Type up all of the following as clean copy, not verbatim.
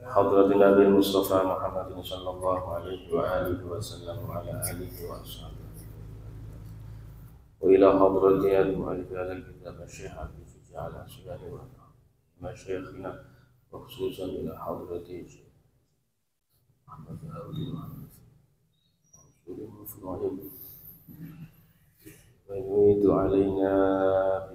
حضرة النبي المصطفى محمد صلى الله عليه وآله وسلم وعلى آله وأصحابه وإلى حضرة المؤلف هذا الكتاب الشيخ عبد الفتاح على سؤال مشايخنا وخصوصا إلى حضرة الشيخ محمد هارون رسول ويعيد علينا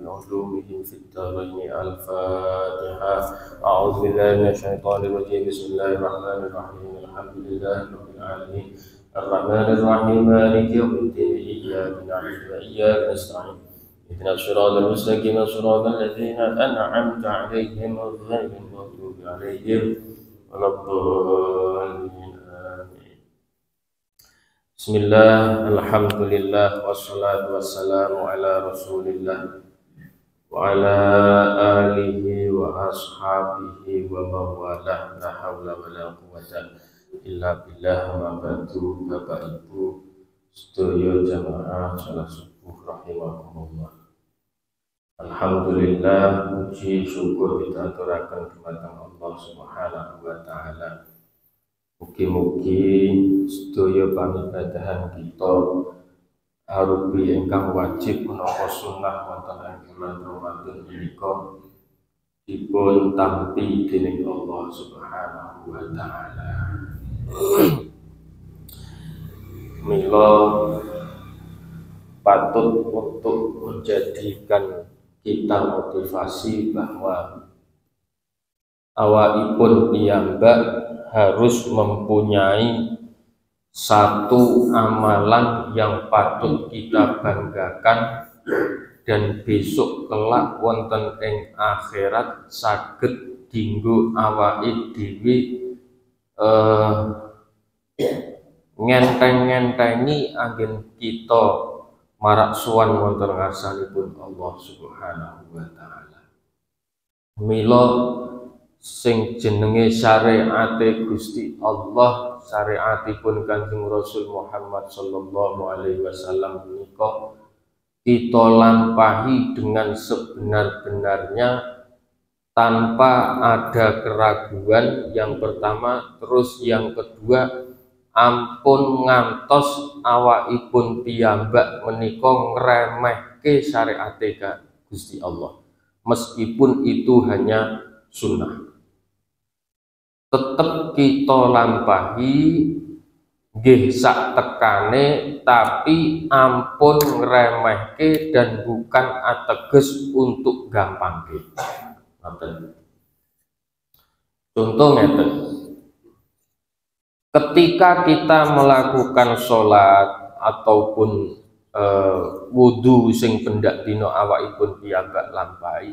بعلومهم في الدارين. الفاتحة. أعوذ بالله من الشيطان الرجيم. بسم الله الرحمن الرحيم. الحمد لله رب العالمين الرحمن الرحيم مالك يوم الدين. إياك نعبد وإياك نستعين. اهدنا الصراط المستقيم صراط الذين أنعمت عليهم غير المغضوب عليهم ولا الضالين. Bismillah, alhamdulillah, wassalatu wassalamu ala rasulillah wa ala alihi wa ashabihi wa mawalah, la hawla wa la quwwata illa billah. Ma ba'du. Bapak Ibu sedaya jamaah salat subuh rahimakumullah. Alhamdulillah, puji syukur kita aturaken dumateng Allah Subhanahu wa taala. Mugi-mugi sedaya pangibadahan kita arupi ingkang wajib menapa sunah wonten ing bulan Ramadan menika dipun tampi dening Allah Subhanahu wa taala. Mila patut untuk menjadikan kita motivasi bahwa awakipun piyambak harus mempunyai satu amalan yang patut kita banggakan dan besok kelak wonten ing akhirat saged dinggo awake dhewe ngenteng-ngentengi anggen kita marak sowan wonten ngarsanipun Allah Subhanahu wa taala. Mila sing jenenge syariate Gusti Allah, syariatipun Kanjeng Rasul Muhammad sallallahu alaihi wasallam menika kita lampahi dengan sebenar-benarnya tanpa ada keraguan. Yang pertama, terus yang kedua, ampun ngantos awakipun piyambak menika ngremehke syariate Gusti Allah meskipun itu hanya sunnah. Tetep kita lampahi nggih sak tekane, tapi ampun ngremehke dan bukan ateges untuk gampangke. Ngoten. Contoh ngeten. Ketika kita melakukan sholat ataupun wudu sing pendak dina awakipun piyambak lampahi,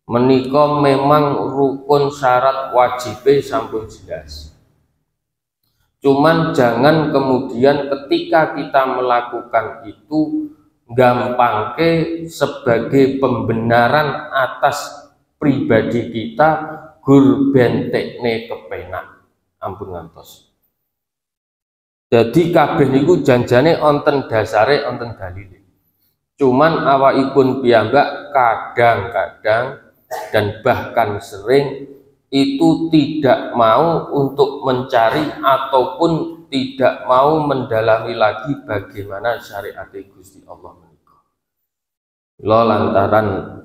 menika memang rukun syarat wajibe sampun jelas. Cuman jangan kemudian ketika kita melakukan itu gampangke sebagai pembenaran atas pribadi kita, gur bentekne kepenak. Ampun ngantos. Jadi kabeh niku janjane onten dasare, onten dalile. Cuman awakipun piyambak kadang-kadang dan bahkan sering itu tidak mau untuk mencari ataupun tidak mau mendalami lagi bagaimana syariat Gusti Allah menika. Lo lantaran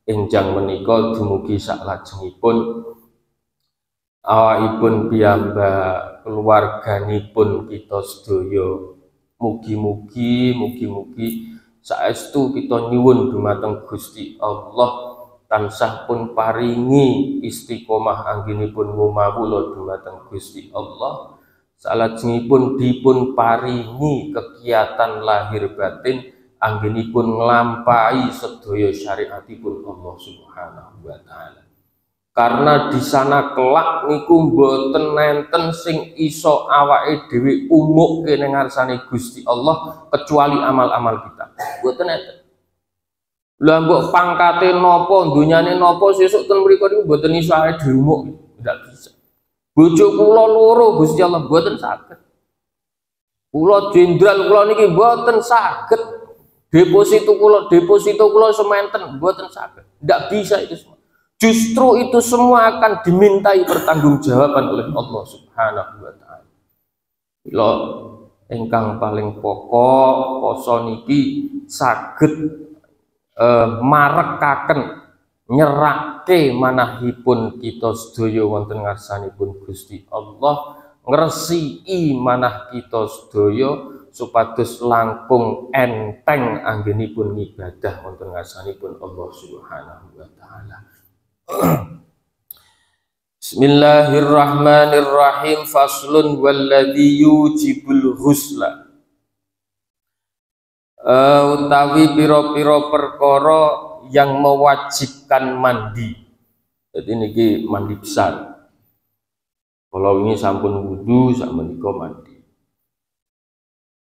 enjang menika dumugi saklajengipun awakipun piyambak, keluarganipun kita sedaya mugi-mugi saestu kita nyuwun dumateng Gusti Allah tansah pun paringi istiqomah anggenipun ngumawula dumateng Gusti Allah, salajengipun dipun paringi kegiatan lahir batin anggenipun nglampahi sedaya syariatipun Allah Subhanahu wa taala. Karena di sana kelak niku mboten nenten sing iso awake dhewe umukke ning ngarsane Gusti Allah kecuali amal-amal kita. Mboten nenten. Lah mbok pangkate napa, dunyane napa, sesuk ten mriku niku mboten iso awake dhewe umuk, ndak bisa. Bojo kula loro Gusti Allah mboten saged. Kula jenderal kula niki mboten saged. Deposito kula sementen mboten saged. Ndak bisa itu semua. justru itu semua akan dimintai pertanggungjawaban oleh Allah Subhanahu wa taala. Mila ingkang paling pokok poso niki saged marekaken nyerake manahipun kita sedaya wonten ngarsanipun Gusti Allah, ngresiki manah kita sedaya supados langkung enteng anggenipun ngibadah wonten ngarsanipun Allah Subhanahu wa taala. Bismillahirrahmanirrahim. Faslun walladzi yujibul ghusla. Utawi pira-pira perkara yang mewajibkan mandi. Jadi niki mandi besar. Kalau ini sampun wudu, sak menika mandi.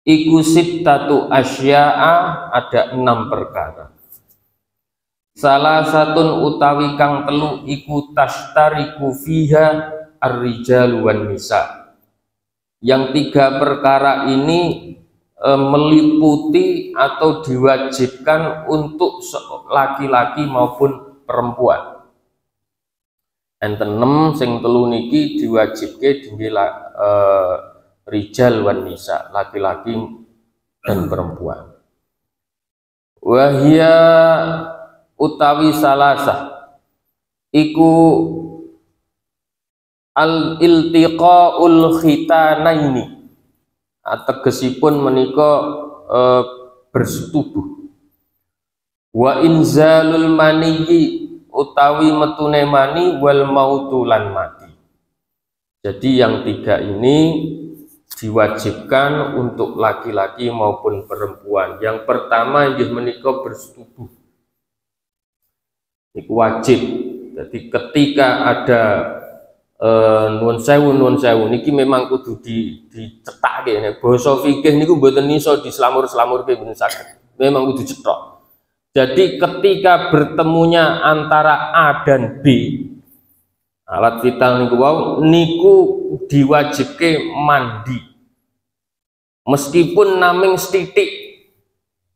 Iku sittatu asya'a, ada 6 perkara. Salah satun utawi kang telu iku tashtariku fiha ar-rijal wan nisa. Yang 3 perkara ini meliputi atau diwajibkan untuk laki-laki maupun perempuan. Enten 6 sing telu niki diwajibke dinggo rijal wan nisa, laki-laki dan perempuan. Wahia utawi salasah iku al iltiqaul khitanaini, ategesipun menika bersetubuh. Wa inzalul maniyyi utawi metune mani, wal mautu lan mati. Jadi yang 3 ini diwajibkan untuk laki-laki maupun perempuan. Yang pertama inggih menika bersetubuh. Itu wajib. Jadi ketika ada nuwun sewu niki memang kudu dicethake. Nek basa fikih niku mboten iso dislamur-slamurke, mboten saged. Memang kudu cetok. Jadi ketika bertemunya antara A dan B, alat vital niku wau niku diwajibke mandi. Meskipun naming setitik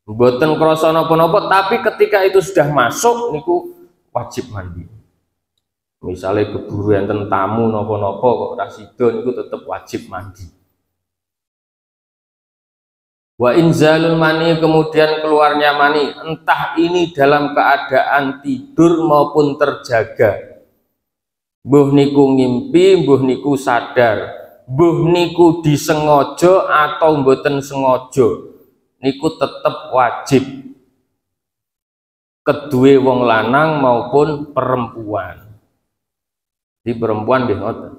mboten krasa napa-napa, tapi ketika itu sudah masuk niku wajib mandi. Misalnya keburu enten tamu napa-napa kok ora sida niku tetep wajib mandi. Wa inzalul mani, kemudian keluarnya mani, entah ini dalam keadaan tidur maupun terjaga. Mbuh niku ngimpi, mbuh niku sadar, mbuh niku disengaja atau mboten sengaja, niku tetep wajib. Kedue wong lanang maupun perempuan. Di perempuan nggih ngoten.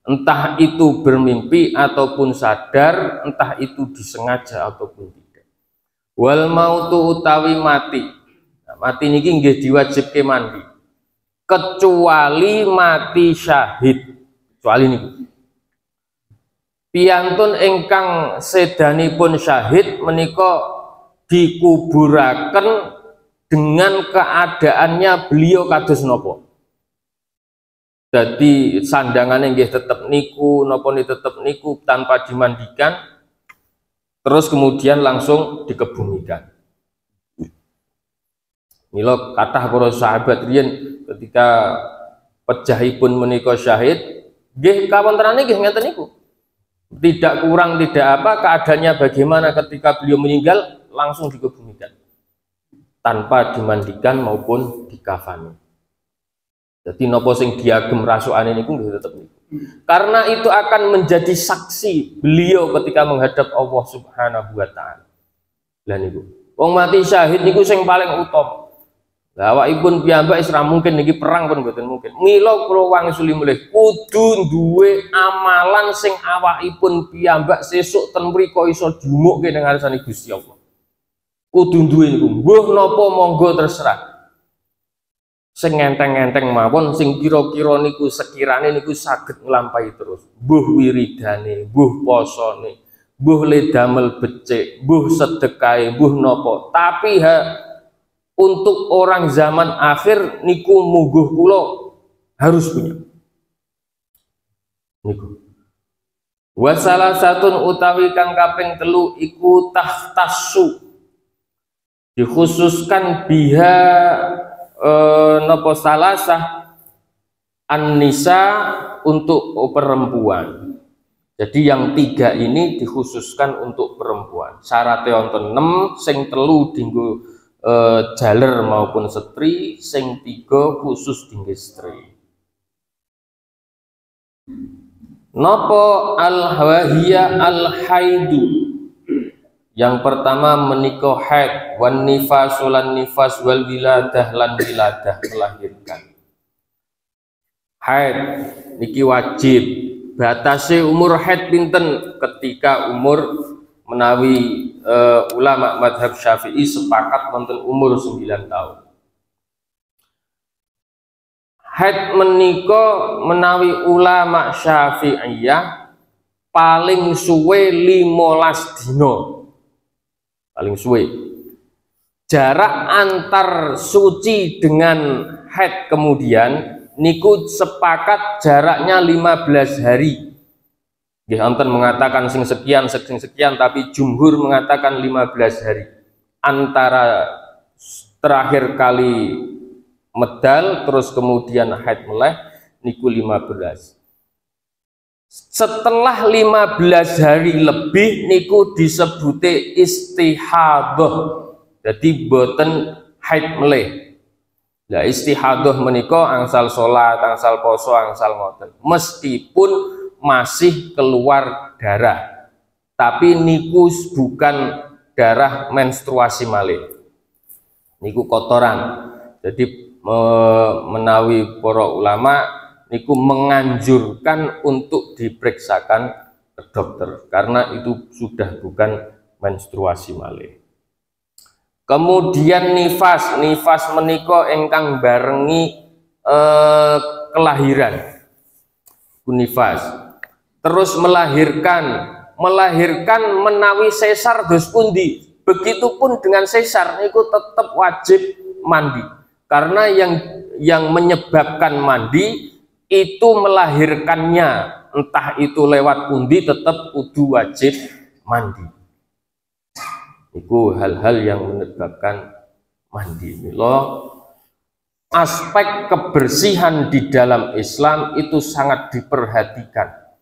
Entah itu bermimpi ataupun sadar, entah itu disengaja ataupun tidak. Wal mautu utawi mati. Nah, mati niki nggih diwajibke mandi. Kecuali mati syahid. Kecuali niku. Piyantun ingkang sedanipun syahid menika dikuburaken dengan keadaannya beliau kados nopo. Jadi sandangannya nggih tetep niku, nopo ni tetep niku tanpa dimandikan, terus kemudian langsung dikebumikan. Mila kathah para sahabat riyen ketika pejahipun menika syahid, nggih kawontenane nggih ngeten niku. Tidak kurang tidak apa, keadaannya bagaimana ketika beliau meninggal langsung dikebumikan, tanpa dimandikan maupun dikafani. Jadi napa sing diagem rasukane niku nggih tetep niku. Karena itu akan menjadi saksi beliau ketika menghadap Allah Subhanahu wa taala. Lah niku. Wong mati syahid niku sing paling utama. Lah awakipun piyambak wis ra mungkin niki perang pun mboten mungkin. Mila kula wangsuli mulih kudu duwe amalan sing awakipun piyambak sesuk ten mriko iso diumukke ning ngarsane Gusti Allah. Kudu duwe niku. Mbuh napa monggo terserah. Sing enteng-enteng mawon, sing kira-kira niku sekirane niku saged nglampahi terus. Mbuh wiridane, mbuh posone, mbuh le damel becik, mbuh sedekahe, mbuh napa. Tapi untuk orang zaman akhir niku mungguh kula harus punya. Niku. Wa salah satun utawi kang kaping 3 iku tahtassu. Dikhususkan biha napa salasah An-nisa untuk perempuan. Jadi yang 3 ini dikhususkan untuk perempuan. Syaratnya wonten 6, sing 3 dinggo jaler maupun setri, sing 3 khusus dinggo istri. Nopo al-hawahiyya al-haidu. Yang pertama menika haid, wan nifas lan nifas wal wiladah lan wiladah, melahirkan. Haid niki wajib. Batase umur haid pinten? Ketika umur menawi ulama madhab Syafi'i sepakat wonten umur 9 tahun. Haid menika menawi ulama Syafi'iyah paling suwe 15 dina. Paling suwe. Jarak antar suci dengan haid kemudian niku sepakat jaraknya 15 hari. Nggih wonten mengatakan sing sekian tapi jumhur mengatakan 15 hari. Antara terakhir kali medal terus kemudian haid meleh niku 15. Setelah 15 hari lebih niku disebute istihadah. Jadi boten haid meleh. Lah istihadah menika angsal salat, angsal poso, angsal ngoten. Meskipun masih keluar darah. Tapi niku bukan darah menstruasi malih. Niku kotoran. Jadi menawi para ulama niku menganjurkan untuk diperiksakan ke dokter karena itu sudah bukan menstruasi malih. Kemudian nifas menika ingkang barengi kelahiran. Nifas. Terus melahirkan menawi sesar dos pundi. Begitupun dengan sesar niku tetap wajib mandi. Karena yang menyebabkan mandi itu melahirkannya, entah itu lewat pundi tetap kudu wajib mandi. Itu hal-hal yang menyebabkan mandi. Milo aspek kebersihan di dalam Islam itu sangat diperhatikan.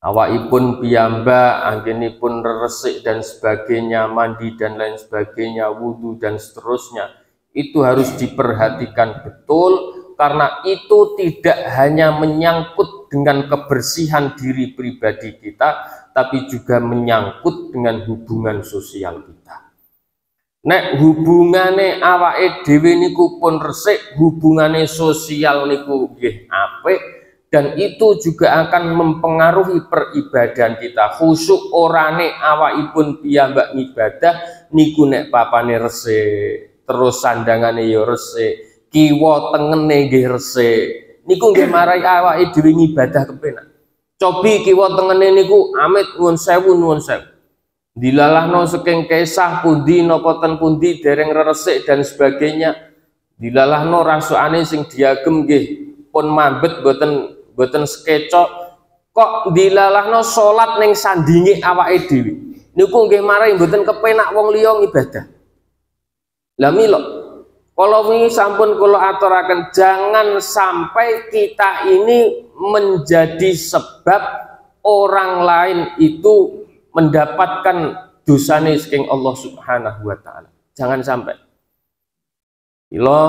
Awakipun piyambak, anggenipun resik dan sebagainya, mandi dan lain sebagainya, wudhu dan seterusnya, itu harus diperhatikan betul karena itu tidak hanya menyangkut dengan kebersihan diri pribadi kita, tapi juga menyangkut dengan hubungan sosial kita. Nek hubungane awake dhewe niku pun resik, hubungane sosial niku nggih apik, dan itu juga akan mempengaruhi peribadan kita. Khusyuk orane awakipun piyambak ngibadah niku nek papane resik, terus sandangane ya resik, kiwa tengene nggih resik, niku nggih marai awake dhewe ngibadah kepenak. Cobi kiwa tengene niku amit nuwun sewu. Dilalahno saking kesah pundi napa ten pundi dereng resik dan sebagainya. Dilalahno rasane sing diagem nggih pun mambet boten sekecok. Kok dilalahno salat ning sandinge awake dhewe. Niku nggih marai boten kepenak wong liya ngibadah. Lah mila kalau wingi sampun kula aturaken jangan sampai kita ini menjadi sebab orang lain itu mendapatkan dosane saking Allah Subhanahu wa taala. Jangan sampai. Mila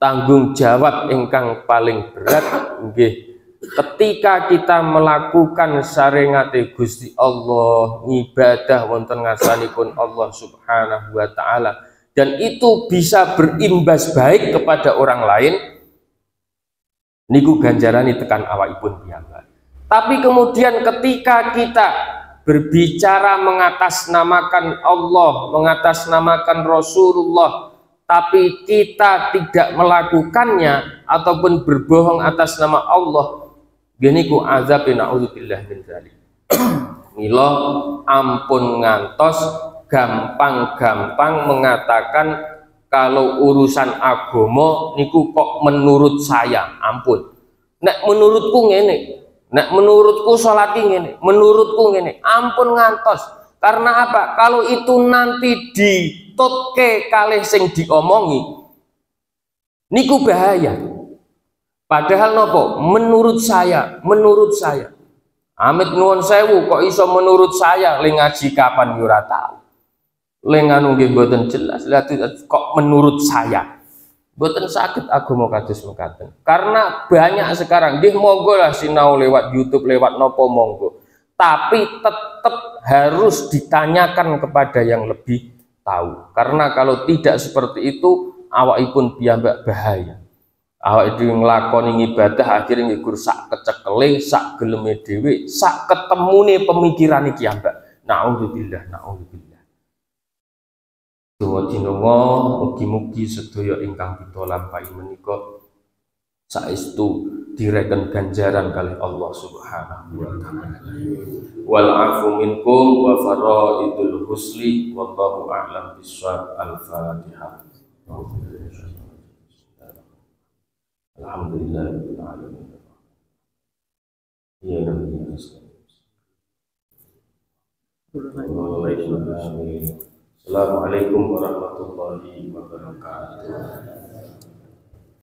tanggung jawab ingkang paling berat nggih ketika kita melakukan syariate Gusti Allah, ngibadah wonten ngarsanipun Allah Subhanahu wa taala, dan itu bisa berimbas baik kepada orang lain, niku ganjarane tekan awakipun piyambak. Tapi kemudian ketika kita berbicara mengatasnamakan Allah, mengatasnamakan Rasulullah, tapi kita tidak melakukannya ataupun berbohong atas nama Allah, gini ku azab na'udzubillah min dzalik. Mila ampun ngantos gampang-gampang mengatakan kalau urusan agama niku kok menurut saya, ampun. Nek menurutku ngene, nek menurutku salat ngene, menurutku ngene, ampun ngantos. Karena apa? Kalau itu nanti ditutke kalih sing diomongi, niku bahaya. Padahal nopo? Menurut saya. Amit nuwun sewu kok iso menurut saya, le ngaji kapan yo ora tau. Le nganu nggih mboten jelas. Lah kok menurut saya. Mboten saged agama kados mekaten. Karena banyak sekarang nggih monggo lah sinau lewat YouTube, lewat nopo monggo. Tapi tetap harus ditanyakan kepada yang lebih tahu. Karena kalau tidak seperti itu awakipun piyambak bahaya. Awak itu nglakoni ibadah akhirnya ngikur sak kecekele, sak geleme dhewe, sak ketemune pemikiran iki ambak. Nauzubillah. Dawa dinonga mugi-mugi sedaya ingkang kita lampahi menika saestu direken ganjaran kalih Allah Subhanahu wa taala. Wal afu minkum wa faraidul husli wallahu a'lam bissawab. Al-Fatihah. Alhamdulillahirabbil alamin. Ya Rabbi. Assalamualaikum warahmatullahi wabarakatuh.